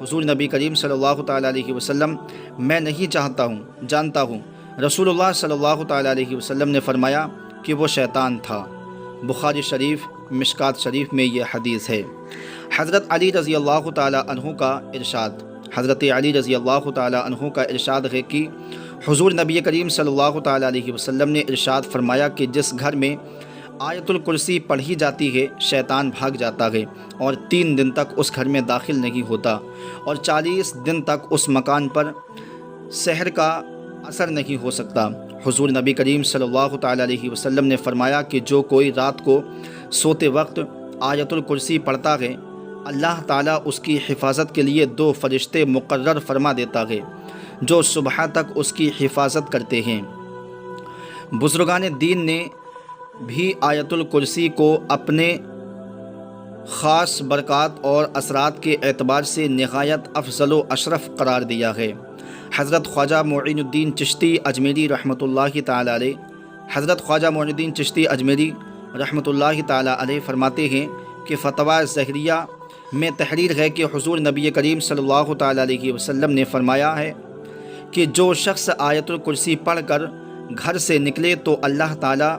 حضور نبی کریم صلی اللہ تعالیٰ علیہ وسلم میں نہیں جانتا ہوں۔ رسول اللہ صلی اللہ تعالیٰ علیہ وسلم نے فرمایا کہ وہ شیطان تھا۔ بخاری شریف مشکات شریف میں یہ حدیث ہے۔ حضرت علی رضی اللہ تعالیٰ عنہ کا ارشاد، حضرت علی رضی اللہ تعالیٰ عنہ کا ارشاد ہے کہ حضور نبی کریم صلی اللہ تعالیٰ علیہ وسلم نے ارشاد فرمایا کہ جس گھر میں آیت الکرسی پڑھی جاتی ہے شیطان بھاگ جاتا ہے اور 3 دن تک اس گھر میں داخل نہیں ہوتا اور 40 دن تک اس مکان پر سحر کا اثر نہیں ہو سکتا۔ حضور نبی کریم صلی اللہ تعالیٰ علیہ وسلم نے فرمایا کہ جو کوئی رات کو سوتے وقت آیت الکرسی پڑھتا ہے اللہ تعالیٰ اس کی حفاظت کے لیے 2 فرشتے مقرر فرما دیتا ہے جو صبح تک اس کی حفاظت کرتے ہیں۔ بزرگان دین نے بھی آیت الکرسی کو اپنے خاص برکات اور اثرات کے اعتبار سے نہایت افضل و اشرف قرار دیا ہے۔ حضرت خواجہ معین الدین چشتی اجمیری رحمۃ اللہ تعالیٰ علیہ حضرت خواجہ معین الدین چشتی اجمیری رحمۃ اللہ تعالیٰ علیہ فرماتے ہیں کہ فتویٰ زہریہ میں تحریر ہے کہ حضور نبی کریم صلی اللہ تعالیٰ علیہ وسلم نے فرمایا ہے کہ جو شخص آیت الکرسی پڑھ کر گھر سے نکلے تو اللہ تعالیٰ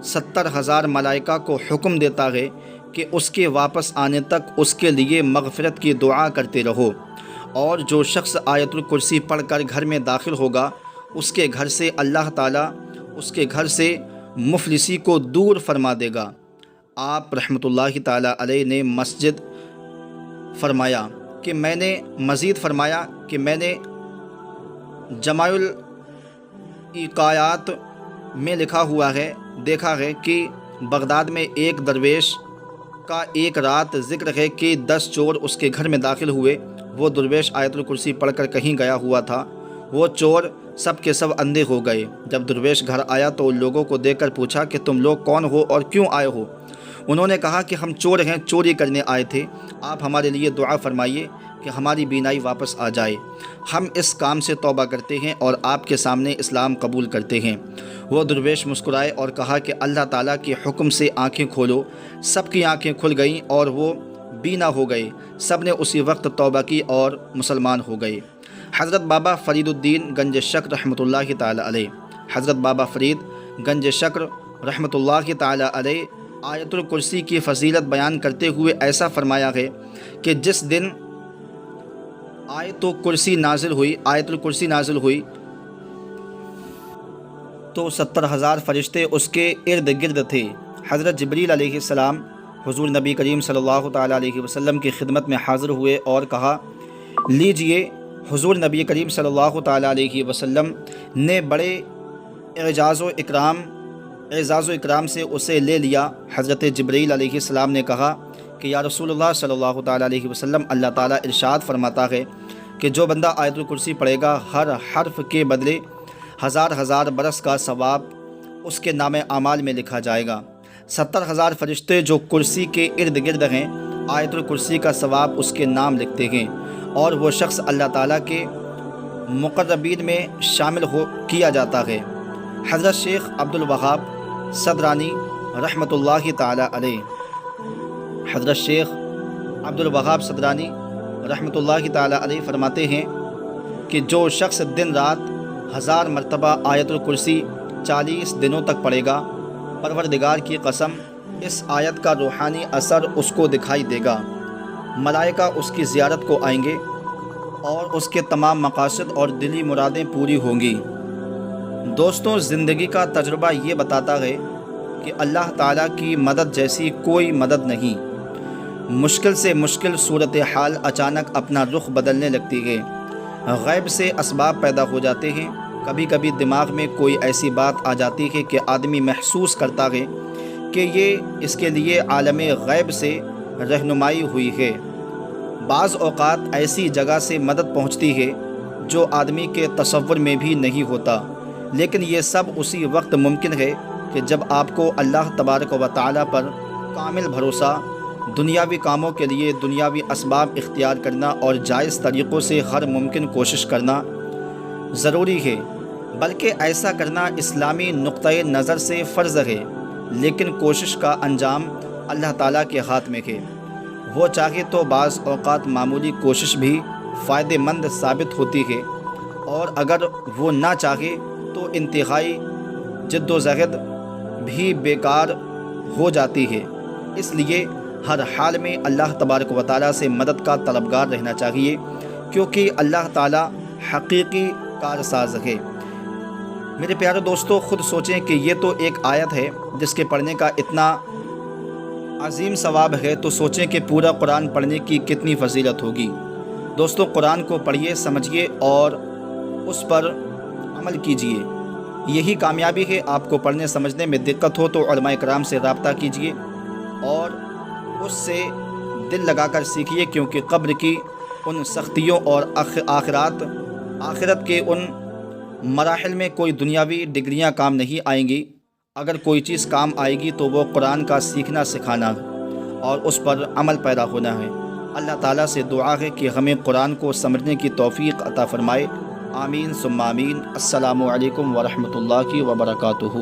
70,000 ملائکہ کو حکم دیتا ہے کہ اس کے واپس آنے تک اس کے لیے مغفرت کی دعا کرتے رہو، اور جو شخص آیت الکرسی پڑھ کر گھر میں داخل ہوگا اس کے گھر سے اللہ تعالیٰ اس کے گھر سے مفلسی کو دور فرما دے گا۔ آپ رحمۃ اللہ تعالیٰ علیہ نے مزید فرمایا کہ میں نے جمع العقایات میں لکھا ہوا ہے دیکھا ہے کہ بغداد میں ایک درویش کا ایک رات ذکر ہے کہ 10 چور اس کے گھر میں داخل ہوئے۔ وہ درویش آیت الکرسی پڑھ کر کہیں گیا ہوا تھا۔ وہ چور سب کے سب اندھے ہو گئے۔ جب درویش گھر آیا تو ان لوگوں کو دیکھ کر پوچھا کہ تم لوگ کون ہو اور کیوں آئے ہو؟ انہوں نے کہا کہ ہم چور ہیں، چوری کرنے آئے تھے، آپ ہمارے لیے دعا فرمائیے کہ ہماری بینائی واپس آ جائے، ہم اس کام سے توبہ کرتے ہیں اور آپ کے سامنے اسلام قبول کرتے ہیں۔ وہ درویش مسکرائے اور کہا کہ اللہ تعالیٰ کے حکم سے آنکھیں کھولو۔ سب کی آنکھیں کھل گئیں اور وہ بینا ہو گئے۔ سب نے اسی وقت توبہ کی اور مسلمان ہو گئے۔ حضرت بابا فرید الدین گنج شکر رحمۃ اللہ تعالیٰ علیہ حضرت بابا فرید گنج شکر رحمۃ اللہ تعالیٰ علیہ آیت الکرسی کی فضیلت بیان کرتے ہوئے ایسا فرمایا ہے کہ جس دن آیت الکرسی نازل ہوئی تو 70,000 فرشتے اس کے ارد گرد تھے۔ حضرت جبریل علیہ السلام حضور نبی کریم صلی اللہ تعالیٰ علیہ وسلم کی خدمت میں حاضر ہوئے اور کہا، لیجئے۔ حضور نبی کریم صلی اللہ تعالیٰ علیہ وسلم نے بڑے اعزاز و اکرام سے اسے لے لیا۔ حضرت جبریل علیہ السلام نے کہا کہ یا رسول اللہ صلی اللہ تعالیٰ علیہ وسلم، اللہ تعالیٰ ارشاد فرماتا ہے کہ جو بندہ آیت الکرسی پڑھے گا ہر حرف کے بدلے 1000 برس کا ثواب اس کے نام اعمال میں لکھا جائے گا۔ 70,000 فرشتے جو کرسی کے ارد گرد ہیں آیت الکرسی کا ثواب اس کے نام لکھتے ہیں، اور وہ شخص اللہ تعالیٰ کے مقربین میں شامل کیا جاتا ہے۔ حضرت شیخ عبد الوہاب صدرانی رحمۃ اللہ تعالیٰ علیہ حضرت شیخ عبد الوہاب صدرانی رحمۃ اللہ تعالیٰ علیہ فرماتے ہیں کہ جو شخص دن رات 1000 مرتبہ آیت الکرسی 40 دنوں تک پڑھے گا، پروردگار کی قسم اس آیت کا روحانی اثر اس کو دکھائی دے گا، ملائکہ اس کی زیارت کو آئیں گے اور اس کے تمام مقاصد اور دلی مرادیں پوری ہوں گی۔ دوستوں، زندگی کا تجربہ یہ بتاتا ہے کہ اللہ تعالیٰ کی مدد جیسی کوئی مدد نہیں۔ مشکل سے مشکل صورتحال اچانک اپنا رخ بدلنے لگتی ہے، غیب سے اسباب پیدا ہو جاتے ہیں۔ کبھی کبھی دماغ میں کوئی ایسی بات آ جاتی ہے کہ آدمی محسوس کرتا ہے کہ یہ اس کے لیے عالم غیب سے رہنمائی ہوئی ہے۔ بعض اوقات ایسی جگہ سے مدد پہنچتی ہے جو آدمی کے تصور میں بھی نہیں ہوتا، لیکن یہ سب اسی وقت ممکن ہے کہ جب آپ کو اللہ تبارک و تعالیٰ پر کامل بھروسہ، دنیاوی کاموں کے لیے دنیاوی اسباب اختیار کرنا اور جائز طریقوں سے ہر ممکن کوشش کرنا ضروری ہے، بلکہ ایسا کرنا اسلامی نقطۂ نظر سے فرض ہے، لیکن کوشش کا انجام اللہ تعالیٰ کے ہاتھ میں ہے۔ وہ چاہے تو بعض اوقات معمولی کوشش بھی فائدہ مند ثابت ہوتی ہے، اور اگر وہ نہ چاہے تو انتہائی جد و جہد بھی بیکار ہو جاتی ہے۔ اس لیے ہر حال میں اللہ تبارک و تعالیٰ سے مدد کا طلبگار رہنا چاہیے، کیونکہ اللہ تعالیٰ حقیقی کارساز ہے۔ میرے پیارے دوستو، خود سوچیں کہ یہ تو ایک آیت ہے جس کے پڑھنے کا اتنا عظیم ثواب ہے، تو سوچیں کہ پورا قرآن پڑھنے کی کتنی فضیلت ہوگی۔ دوستو، قرآن کو پڑھیے، سمجھیے اور اس پر عمل کیجیے، یہی کامیابی ہے۔ آپ کو پڑھنے سمجھنے میں دقت ہو تو علماء کرام سے رابطہ کیجیے اور اس سے دل لگا کر سیکھیے، کیونکہ قبر کی ان سختیوں اور آخرت کے ان مراحل میں کوئی دنیاوی ڈگریاں کام نہیں آئیں گی۔ اگر کوئی چیز کام آئے گی تو وہ قرآن کا سیکھنا سکھانا اور اس پر عمل پیدا ہونا ہے۔ اللہ تعالیٰ سے دعا ہے کہ ہمیں قرآن کو سمجھنے کی توفیق عطا فرمائے۔ آمین ثم آمین۔ السلام علیکم ورحمۃ اللہ وبرکاتہ۔